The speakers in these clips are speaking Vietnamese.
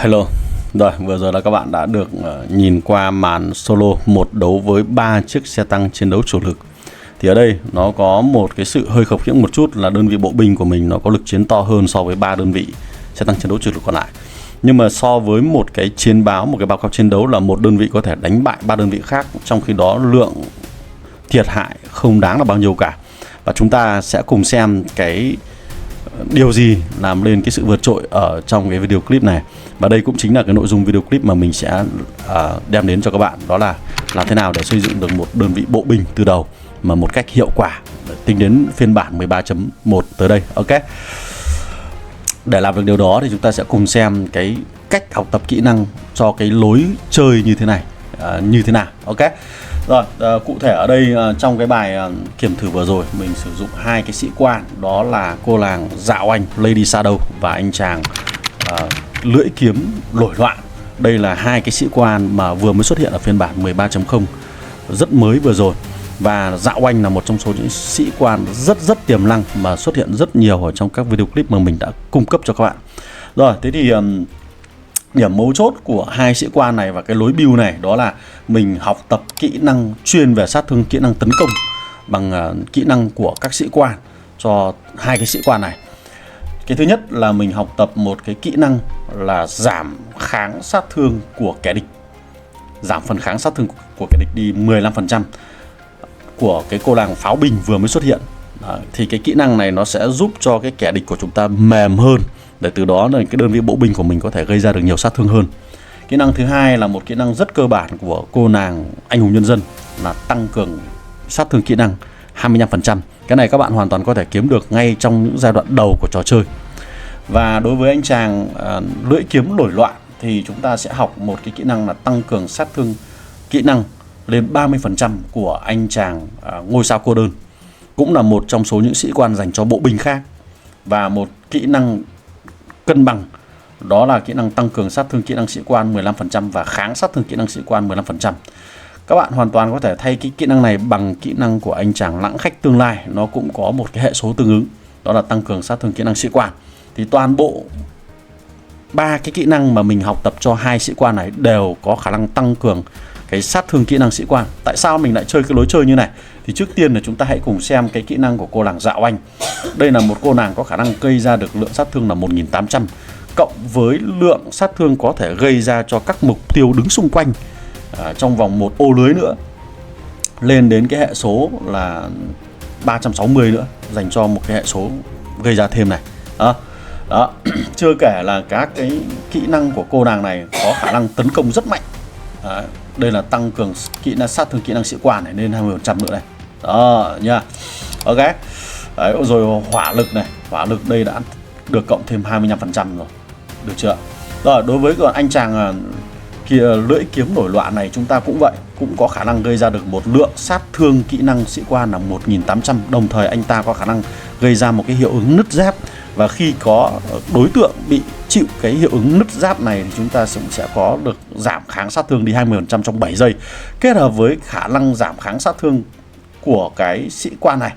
Hello. Rồi, vừa rồi là các bạn đã được nhìn qua màn solo một đấu với 3 chiếc xe tăng chiến đấu chủ lực. Thì ở đây nó có một cái sự hơi khập khiễng một chút là đơn vị bộ binh của mình nó có lực chiến to hơn so với 3 đơn vị xe tăng chiến đấu chủ lực còn lại. Nhưng mà so với một cái chiến báo, một cái báo cáo chiến đấu là một đơn vị có thể đánh bại 3 đơn vị khác, trong khi đó lượng thiệt hại không đáng là bao nhiêu cả. Và chúng ta sẽ cùng xem cái điều gì làm lên cái sự vượt trội ở trong cái video clip này. Và đây cũng chính là cái nội dung video clip mà mình sẽ đem đến cho các bạn. Đó là làm thế nào để xây dựng được một đơn vị bộ binh từ đầu mà một cách hiệu quả tính đến phiên bản 13.1 tới đây. Ok. Để làm được điều đó thì chúng ta sẽ cùng xem cái cách học tập kỹ năng cho cái lối chơi như thế này như thế nào. Ok. Rồi, cụ thể ở đây trong cái bài kiểm thử vừa rồi mình sử dụng hai cái sĩ quan, đó là cô nàng Dạo Anh Lady Shadow và anh chàng Lưỡi Kiếm Nổi Loạn. Đây là hai cái sĩ quan mà vừa mới xuất hiện ở phiên bản 13.0 rất mới vừa rồi. Và Dạo Anh là một trong số những sĩ quan rất tiềm năng mà xuất hiện rất nhiều ở trong các video clip mà mình đã cung cấp cho các bạn. Rồi, thế thì điểm mấu chốt của hai sĩ quan này và cái lối build này đó là mình học tập kỹ năng chuyên về sát thương, kỹ năng tấn công bằng kỹ năng của các sĩ quan cho hai cái sĩ quan này. Cái thứ nhất là mình học tập một cái kỹ năng là giảm kháng sát thương của kẻ địch, giảm phần kháng sát thương của kẻ địch đi 15% của cái cô nàng pháo binh vừa mới xuất hiện. Đó, thì cái kỹ năng này nó sẽ giúp cho cái kẻ địch của chúng ta mềm hơn, để từ đó là cái đơn vị bộ binh của mình có thể gây ra được nhiều sát thương hơn. Kỹ năng thứ hai là một kỹ năng rất cơ bản của cô nàng Anh Hùng Nhân Dân là tăng cường sát thương kỹ năng 25%. Cái này các bạn hoàn toàn có thể kiếm được ngay trong những giai đoạn đầu của trò chơi. Và đối với anh chàng Lưỡi Kiếm Nổi Loạn thì chúng ta sẽ học một cái kỹ năng là tăng cường sát thương kỹ năng lên 30% của anh chàng Ngôi Sao Cô Đơn, cũng là một trong số những sĩ quan dành cho bộ binh khác. Và một kỹ năng cân bằng, đó là kỹ năng tăng cường sát thương kỹ năng sĩ quan 15% và kháng sát thương kỹ năng sĩ quan 15%. Các bạn hoàn toàn có thể thay cái kỹ năng này bằng kỹ năng của anh chàng Lãng Khách Tương Lai, nó cũng có một cái hệ số tương ứng, đó là tăng cường sát thương kỹ năng sĩ quan. Thì toàn bộ ba cái kỹ năng mà mình học tập cho hai sĩ quan này đều có khả năng tăng cường cái sát thương kỹ năng sĩ quan. Tại sao mình lại chơi cái lối chơi như này? Thì trước tiên là chúng ta hãy cùng xem cái kỹ năng của cô nàng Dạo Anh. Đây là một cô nàng có khả năng gây ra được lượng sát thương là 1800, cộng với lượng sát thương có thể gây ra cho các mục tiêu đứng xung quanh trong vòng một ô lưới nữa, lên đến cái hệ số là 360 nữa, dành cho một cái hệ số gây ra thêm này. Đó. Chưa kể là các cái kỹ năng của cô nàng này có khả năng tấn công rất mạnh. Đây là tăng cường kỹ năng sát thương kỹ năng sĩ quan này lên 20% nữa này. Đó nha. Ok. Đấy, rồi hỏa lực này, hỏa lực đây đã được cộng thêm 25% rồi. Được chưa? Rồi, đối với anh chàng kia Lưỡi Kiếm Nổi Loạn này, chúng ta cũng vậy, cũng có khả năng gây ra được một lượng sát thương kỹ năng sĩ quan là 1800, đồng thời anh ta có khả năng gây ra một cái hiệu ứng nứt giáp. Và khi có đối tượng bị chịu cái hiệu ứng nứt giáp này thì chúng ta sẽ có được giảm kháng sát thương đi 20% trong 7 giây, kết hợp với khả năng giảm kháng sát thương của cái sĩ quan này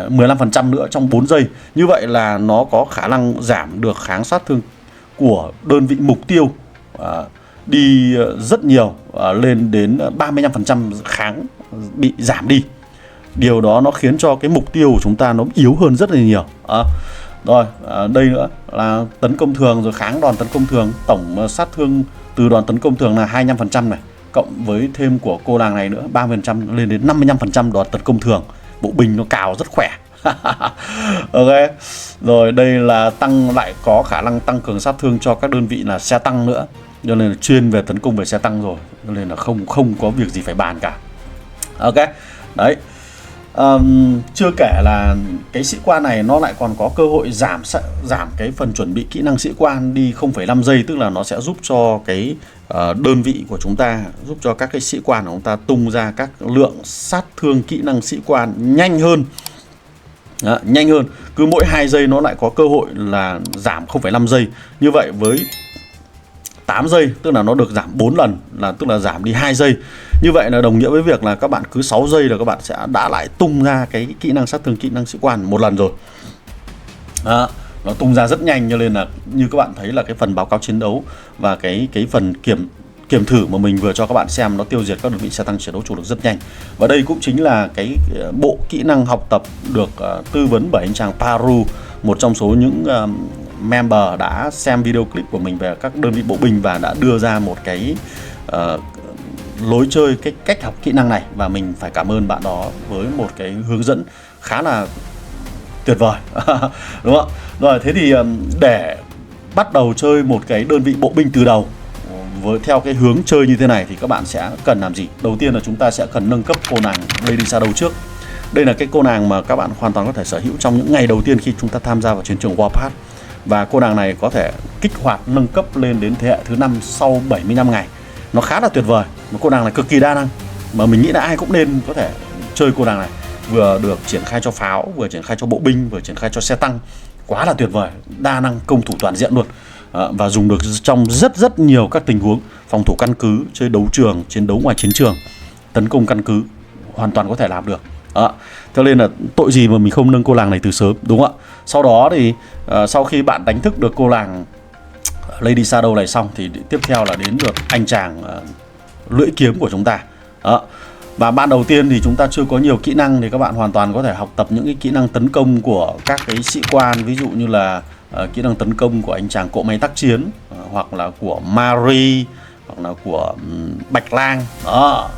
15% nữa trong 4 giây. Như vậy là nó có khả năng giảm được kháng sát thương của đơn vị mục tiêu đi rất nhiều, lên đến 35% kháng bị giảm đi. Điều đó nó khiến cho cái mục tiêu của chúng ta nó yếu hơn rất là nhiều. Rồi, đây nữa là tấn công thường, rồi kháng đòn tấn công thường. Tổng sát thương từ đòn tấn công thường là 25% này, cộng với thêm của cô nàng này nữa 30% lên đến 55% đòn tấn công thường. Bộ binh nó cào rất khỏe. Ok. Rồi đây là lại có khả năng tăng cường sát thương cho các đơn vị là xe tăng nữa, cho nên là chuyên về tấn công về xe tăng rồi, cho nên là không có việc gì phải bàn cả. Ok. Đấy. Chưa kể là cái sĩ quan này nó lại còn có cơ hội giảm cái phần chuẩn bị kỹ năng sĩ quan đi 0,5 giây, tức là nó sẽ giúp cho cái đơn vị của chúng ta, giúp cho các cái sĩ quan của chúng ta tung ra các lượng sát thương kỹ năng sĩ quan nhanh hơn. Nhanh hơn, cứ mỗi 2 giây nó lại có cơ hội là giảm 0,5 giây. Như vậy với 8 giây, tức là nó được giảm 4 lần, là tức là giảm đi 2 giây. Như vậy là đồng nghĩa với việc là các bạn cứ 6 giây là các bạn sẽ đã lại tung ra cái kỹ năng sát thương kỹ năng sĩ quan một lần rồi. nó tung ra rất nhanh, cho nên là như các bạn thấy là cái phần báo cáo chiến đấu và cái phần kiểm thử mà mình vừa cho các bạn xem nó tiêu diệt các đơn vị xe tăng chiến đấu chủ lực rất nhanh. Và đây cũng chính là cái bộ kỹ năng học tập được tư vấn bởi anh chàng Paru, một trong số những member đã xem video clip của mình về các đơn vị bộ binh và đã đưa ra một cái lối chơi, cái cách học kỹ năng này, và mình phải cảm ơn bạn đó với một cái hướng dẫn khá là tuyệt vời. Đúng không? Rồi, thế thì để bắt đầu chơi một cái đơn vị bộ binh từ đầu theo cái hướng chơi như thế này thì các bạn sẽ cần làm gì? Đầu tiên là chúng ta sẽ cần nâng cấp cô nàng Lady Shadow trước. Đây là cái cô nàng mà các bạn hoàn toàn có thể sở hữu trong những ngày đầu tiên khi chúng ta tham gia vào chiến trường Warpath. Và cô nàng này có thể kích hoạt nâng cấp lên đến thế hệ thứ 5 sau 75 ngày. Nó khá là tuyệt vời. Một cô nàng này cực kỳ đa năng, mà mình nghĩ là ai cũng nên có thể chơi cô nàng này. Vừa được triển khai cho pháo, vừa triển khai cho bộ binh, vừa triển khai cho xe tăng. Quá là tuyệt vời, đa năng công thủ toàn diện luôn. Và dùng được trong rất nhiều các tình huống: phòng thủ căn cứ, chơi đấu trường, chiến đấu ngoài chiến trường, tấn công căn cứ, hoàn toàn có thể làm được. Cho nên là tội gì mà mình không nâng cô nàng này từ sớm, đúng không ạ? Sau đó thì sau khi bạn đánh thức được cô nàng Lady Shadow này xong thì tiếp theo là đến được anh chàng lưỡi kiếm của chúng ta. Và ban đầu tiên thì chúng ta chưa có nhiều kỹ năng, thì các bạn hoàn toàn có thể học tập những cái kỹ năng tấn công của các cái sĩ quan, ví dụ như là kỹ năng tấn công của anh chàng cỗ máy tác chiến, hoặc là của Marie, hoặc là của Bạch Lang.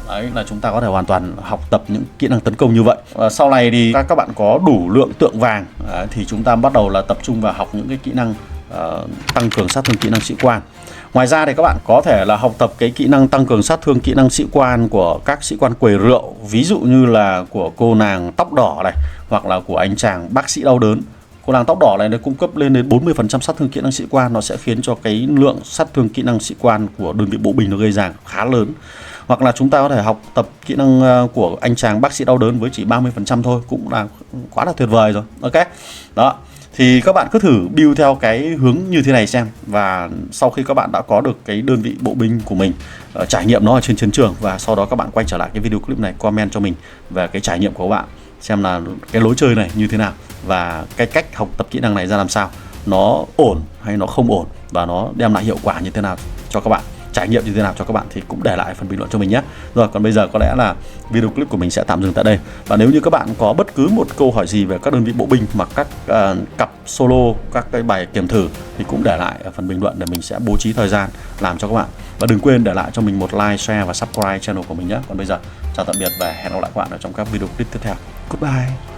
Đấy là chúng ta có thể hoàn toàn học tập những kỹ năng tấn công như vậy. Sau này thì các bạn có đủ lượng tượng vàng thì chúng ta bắt đầu là tập trung vào học những cái kỹ năng tăng cường sát thương kỹ năng sĩ quan. Ngoài ra thì các bạn có thể là học tập cái kỹ năng tăng cường sát thương kỹ năng sĩ quan của các sĩ quan quầy rượu, ví dụ như là của cô nàng tóc đỏ này, hoặc là của anh chàng bác sĩ đau đớn. Cô nàng tóc đỏ này nó cung cấp lên đến 40% sát thương kỹ năng sĩ quan, nó sẽ khiến cho cái lượng sát thương kỹ năng sĩ quan của đơn vị bộ binh nó gây ra khá lớn. Hoặc là chúng ta có thể học tập kỹ năng của anh chàng bác sĩ đau đớn với chỉ 30% thôi, cũng là quá là tuyệt vời rồi. Ok, đó. Thì các bạn cứ thử build theo cái hướng như thế này xem. Và sau khi các bạn đã có được cái đơn vị bộ binh của mình, trải nghiệm nó ở trên chiến trường, và sau đó các bạn quay trở lại cái video clip này, comment cho mình về cái trải nghiệm của các bạn, xem là cái lối chơi này như thế nào và cái cách học tập kỹ năng này ra làm sao, nó ổn hay nó không ổn, và nó đem lại hiệu quả như thế nào cho các bạn, trải nghiệm như thế nào cho các bạn, thì cũng để lại phần bình luận cho mình nhé. Rồi, còn bây giờ có lẽ là video clip của mình sẽ tạm dừng tại đây. Và nếu như các bạn có bất cứ một câu hỏi gì về các đơn vị bộ binh hoặc các cặp solo, các cái bài kiểm thử, thì cũng để lại ở phần bình luận để mình sẽ bố trí thời gian làm cho các bạn. Và đừng quên để lại cho mình một like, share và subscribe channel của mình nhé. Còn bây giờ chào tạm biệt và hẹn gặp lại các bạn ở trong các video clip tiếp theo. Goodbye.